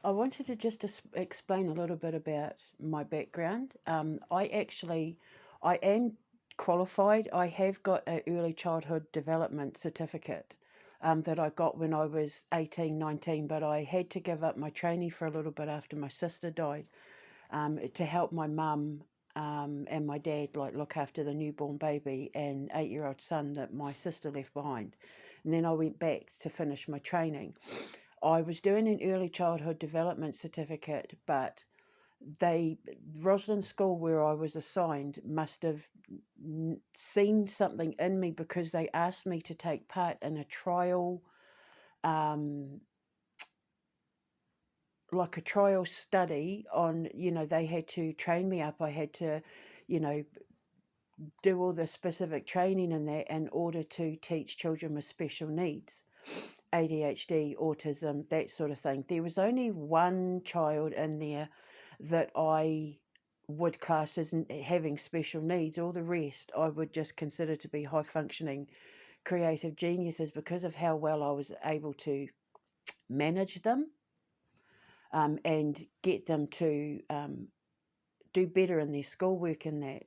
I wanted to just explain a little bit about my background. I am qualified. I have got an early childhood development certificate that I got when I was 18, 19, but I had to give up my training for a little bit after my sister died to help my mum and my dad look after the newborn baby and 8-year-old son that my sister left behind. And then I went back to finish my training. I was doing an early childhood development certificate, but they Roslyn School, where I was assigned, must have seen something in me because they asked me to take part in a trial, um, like a trial study on. They had to train me up. I had to, you know, do all the specific training in that in order to teach children with special needs. ADHD, autism, that sort of thing. There was only one child in there that I would class as having special needs. All the rest I would just consider to be high functioning creative geniuses because of how well I was able to manage them and get them to do better in their schoolwork and that.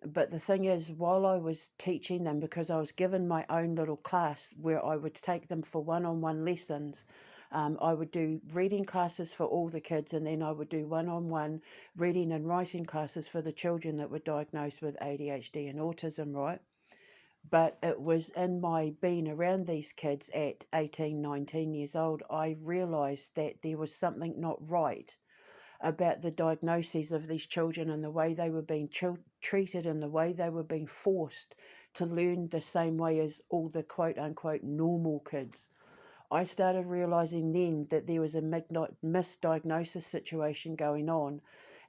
But the thing is, while I was teaching them, because I was given my own little class where I would take them for one-on-one lessons, I would do reading classes for all the kids, and then I would do one-on-one reading and writing classes for the children that were diagnosed with ADHD and autism, right? But it was in my being around these kids at 18, 19 years old, I realised that there was something not right about the diagnoses of these children and the way they were being treated and the way they were being forced to learn the same way as all the quote unquote normal kids. I started realizing then that there was a misdiagnosis situation going on.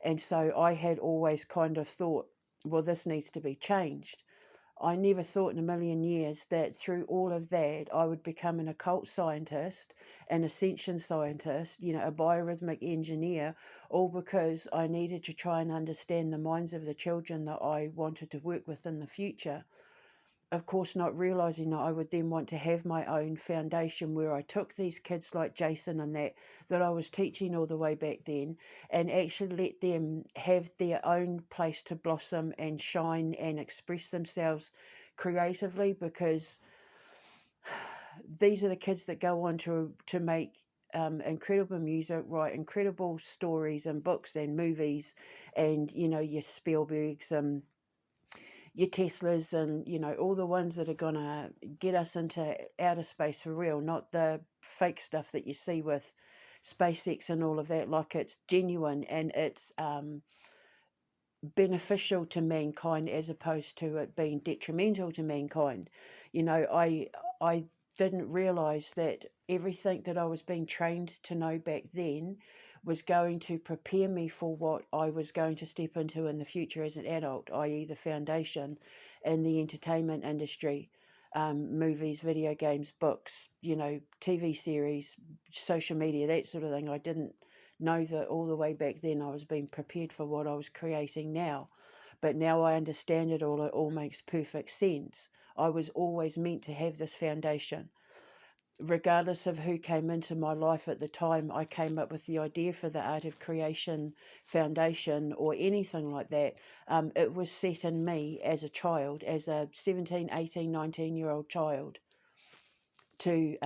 And so I had always kind of thought, well, this needs to be changed. I never thought in a million years that through all of that, I would become an occult scientist, an ascension scientist, a biorhythmic engineer, all because I needed to try and understand the minds of the children that I wanted to work with in the future. Of course, not realizing that I would then want to have my own foundation where I took these kids like Jason and that I was teaching all the way back then and actually let them have their own place to blossom and shine and express themselves creatively, because these are the kids that go on to make incredible music, write incredible stories and books and movies, and your Spielbergs and your Teslas and, all the ones that are going to get us into outer space for real, not the fake stuff that you see with SpaceX and all of that. Like, it's genuine and it's beneficial to mankind as opposed to it being detrimental to mankind. I didn't realize that everything that I was being trained to know back then was going to prepare me for what I was going to step into in the future as an adult, i.e., the foundation in the entertainment industry, movies, video games, books, TV series, social media, that sort of thing. I didn't know that all the way back then I was being prepared for what I was creating now. But now I understand it all makes perfect sense. I was always meant to have this foundation. Regardless of who came into my life at the time, I came up with the idea for the Art of Creation Foundation or anything like that. It was set in me as a child, as a 17, 18, 19-year-old child, to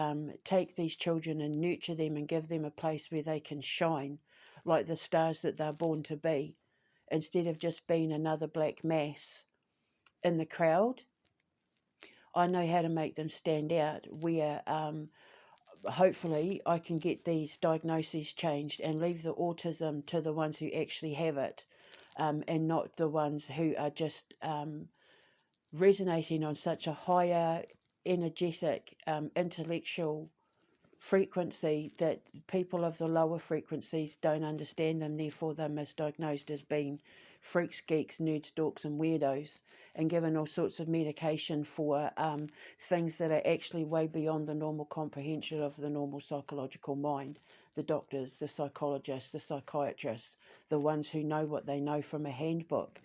take these children and nurture them and give them a place where they can shine like the stars that they're born to be, instead of just being another black mass in the crowd. I know how to make them stand out where hopefully I can get these diagnoses changed and leave the autism to the ones who actually have it, and not the ones who are just resonating on such a higher energetic intellectual frequency that people of the lower frequencies don't understand them, therefore they're misdiagnosed as being freaks, geeks, nerds, dorks and weirdos, and given all sorts of medication for things that are actually way beyond the normal comprehension of the normal psychological mind. The doctors, the psychologists, the psychiatrists, the ones who know what they know from a handbook.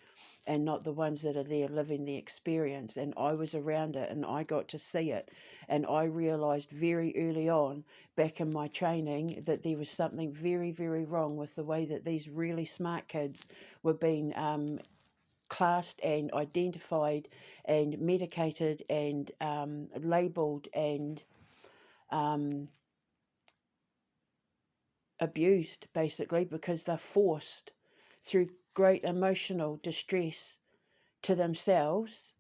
and not the ones that are there living the experience. And I was around it and I got to see it. And I realized very early on, back in my training, that there was something very, very wrong with the way that these really smart kids were being classed and identified and medicated and labelled and abused, basically, because they're forced through great emotional distress to themselves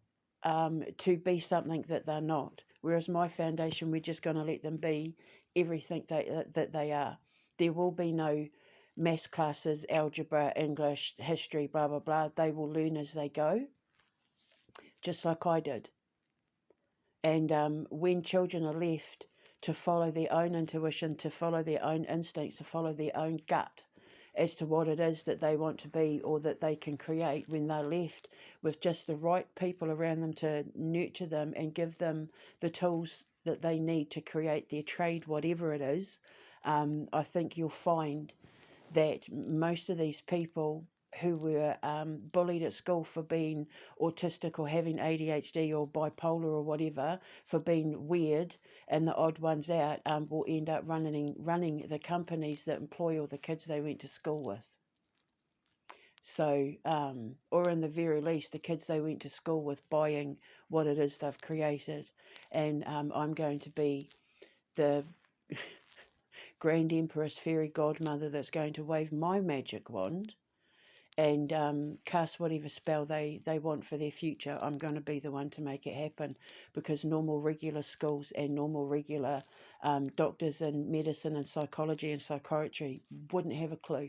to be something that they're not. Whereas my foundation, we're just going to let them be everything that they are. There will be no maths classes, algebra, English, history, blah, blah, blah. They will learn as they go, just like I did. And when children are left to follow their own intuition, to follow their own instincts, to follow their own gut as to what it is that they want to be or that they can create, when they're left with just the right people around them to nurture them and give them the tools that they need to create their trade, whatever it is, I think you'll find that most of these people who were bullied at school for being autistic or having ADHD or bipolar or whatever, for being weird and the odd ones out, will end up running the companies that employ all the kids they went to school with. So, or in the very least, the kids they went to school with buying what it is they've created. And I'm going to be the Grand Empress Fairy Godmother that's going to wave my magic wand and cast whatever spell they want for their future. I'm going to be the one to make it happen, because normal regular schools and normal regular doctors in medicine and psychology and psychiatry wouldn't have a clue.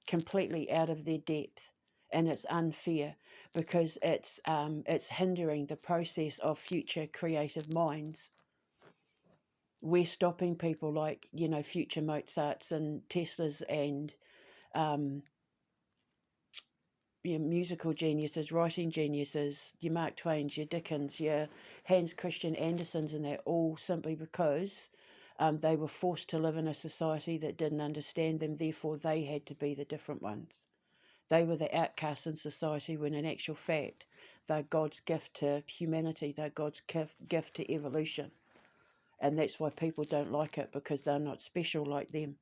Completely out of their depth. And it's unfair, because it's hindering the process of future creative minds. We're stopping people like, future Mozarts and Teslas and musical geniuses, writing geniuses, your Mark Twains, your Dickens, your Hans Christian Andersens, and that, all simply because they were forced to live in a society that didn't understand them, therefore they had to be the different ones. They were the outcasts in society, when in actual fact they're God's gift to humanity, they're God's gift to evolution. And that's why people don't like it, because they're not special like them.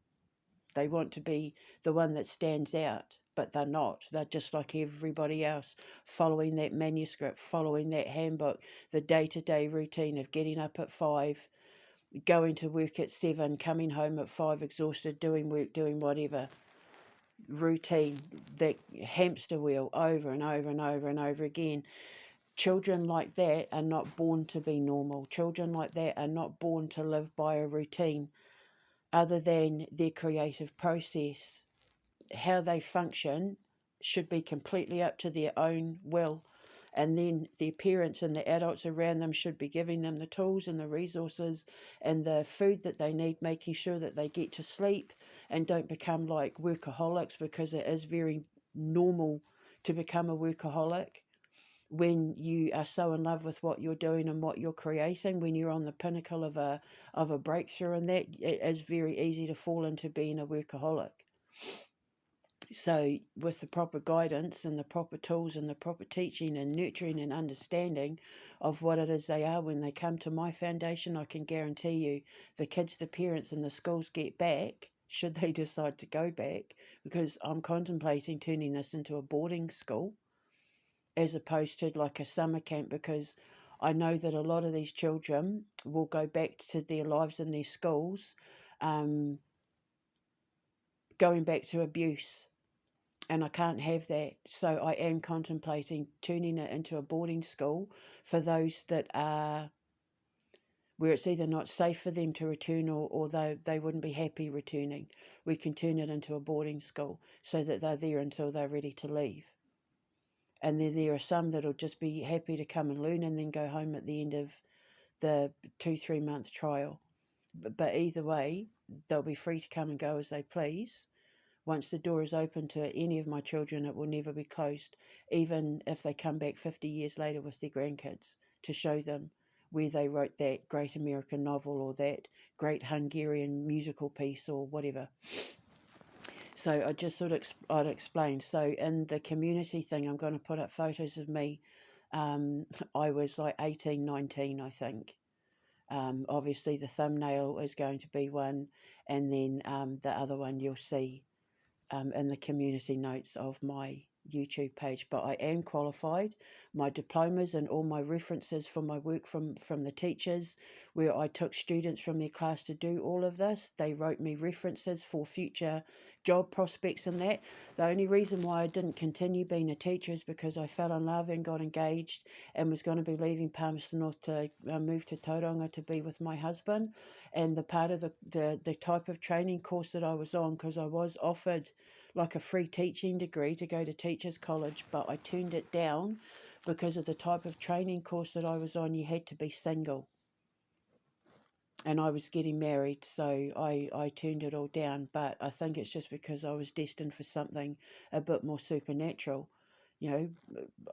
They want to be the one that stands out, but they're not. They're just like everybody else, following that manuscript, following that handbook, the day-to-day routine of getting up at 5, going to work at 7, coming home at 5, exhausted, doing work, doing whatever. Routine, that hamster wheel, over and over and over and over again. Children like that are not born to be normal. Children like that are not born to live by a routine other than their creative process. How they function should be completely up to their own will, and then their parents and the adults around them should be giving them the tools and the resources and the food that they need, making sure that they get to sleep and don't become like workaholics, because it is very normal to become a workaholic when you are so in love with what you're doing and what you're creating. When you're on the pinnacle of a breakthrough, and that, it is very easy to fall into being a workaholic. So with the proper guidance and the proper tools and the proper teaching and nurturing and understanding of what it is they are, when they come to my foundation, I can guarantee you the kids, the parents and the schools get back, should they decide to go back, because I'm contemplating turning this into a boarding school as opposed to like a summer camp, because I know that a lot of these children will go back to their lives in their schools, going back to abuse. And I can't have that. So I am contemplating turning it into a boarding school for those that are, where it's either not safe for them to return, or they wouldn't be happy returning. We can turn it into a boarding school so that they're there until they're ready to leave. And then there are some that'll just be happy to come and learn and then go home at the end of the 2-3 month trial. But either way, they'll be free to come and go as they please. Once the door is open to any of my children, it will never be closed, even if they come back 50 years later with their grandkids, to show them where they wrote that great American novel or that great Hungarian musical piece or whatever. So I just sort of I'd explain. So in the community thing, I'm going to put up photos of me. I was like 18, 19, I think. Obviously, the thumbnail is going to be one, and then the other one you'll see in the community notes of my YouTube page. But I am qualified. My diplomas and all my references for my work from the teachers, where I took students from their class to do all of this, they wrote me references for future job prospects and that. The only reason why I didn't continue being a teacher is because I fell in love and got engaged and was going to be leaving Palmerston North to move to Tauranga to be with my husband. And the part of the type of training course that I was on, because I was offered like a free teaching degree to go to teachers college, but I turned it down because of the type of training course that I was on. You had to be single, and I was getting married, so I turned it all down. But I think it's just because I was destined for something a bit more supernatural. You know,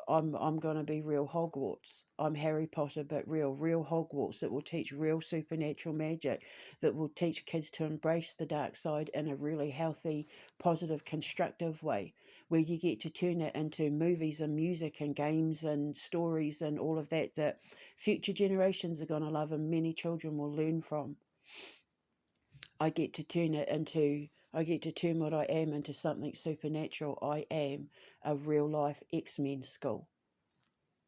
I'm going to be real Hogwarts. I'm Harry Potter, but real Hogwarts that will teach real supernatural magic, that will teach kids to embrace the dark side in a really healthy, positive, constructive way, where you get to turn it into movies and music and games and stories and all of that that future generations are going to love and many children will learn from. I get to turn it into, I get to turn what I am into something supernatural. I am a real life X-Men school.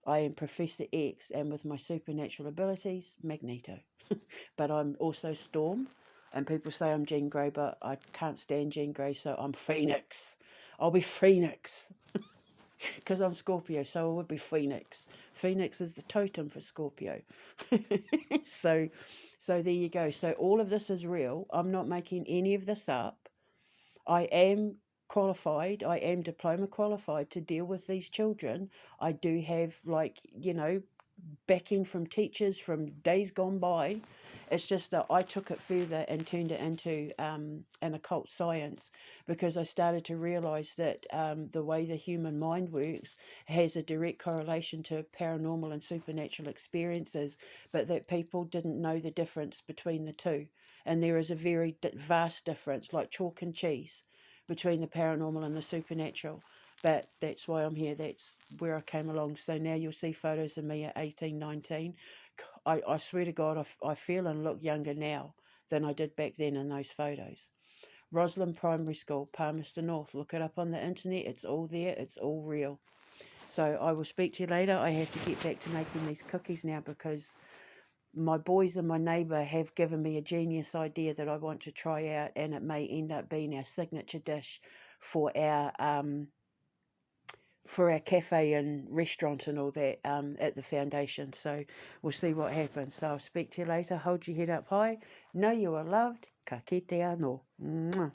I am Professor X, and with my supernatural abilities, Magneto. But I'm also Storm, and people say I'm Jean Grey, but I can't stand Jean Grey, so I'm Phoenix. I'll be Phoenix, because I'm Scorpio, so I would be Phoenix. Phoenix is the totem for Scorpio. so, so there you go. So all of this is real. I'm not making any of this up. I am qualified, I am diploma qualified to deal with these children. I do have, like, backing from teachers from days gone by. It's just that I took it further and turned it into an occult science, because I started to realize that the way the human mind works has a direct correlation to paranormal and supernatural experiences, but that people didn't know the difference between the two. And there is a very vast difference, like chalk and cheese, between the paranormal and the supernatural. But that's why I'm here. That's where I came along. So now you'll see photos of me at 18, 19. I swear to God, I feel and look younger now than I did back then in those photos. Roslyn Primary School, Palmerston North. Look it up on the internet. It's all there. It's all real. So I will speak to you later. I have to get back to making these cookies now, because my boys and my neighbour have given me a genius idea that I want to try out, and it may end up being our signature dish for our cafe and restaurant and all that at the foundation. So we'll see what happens. So I'll speak to you later. Hold your head up high. Know you are loved. Ka kite anō. Mwah.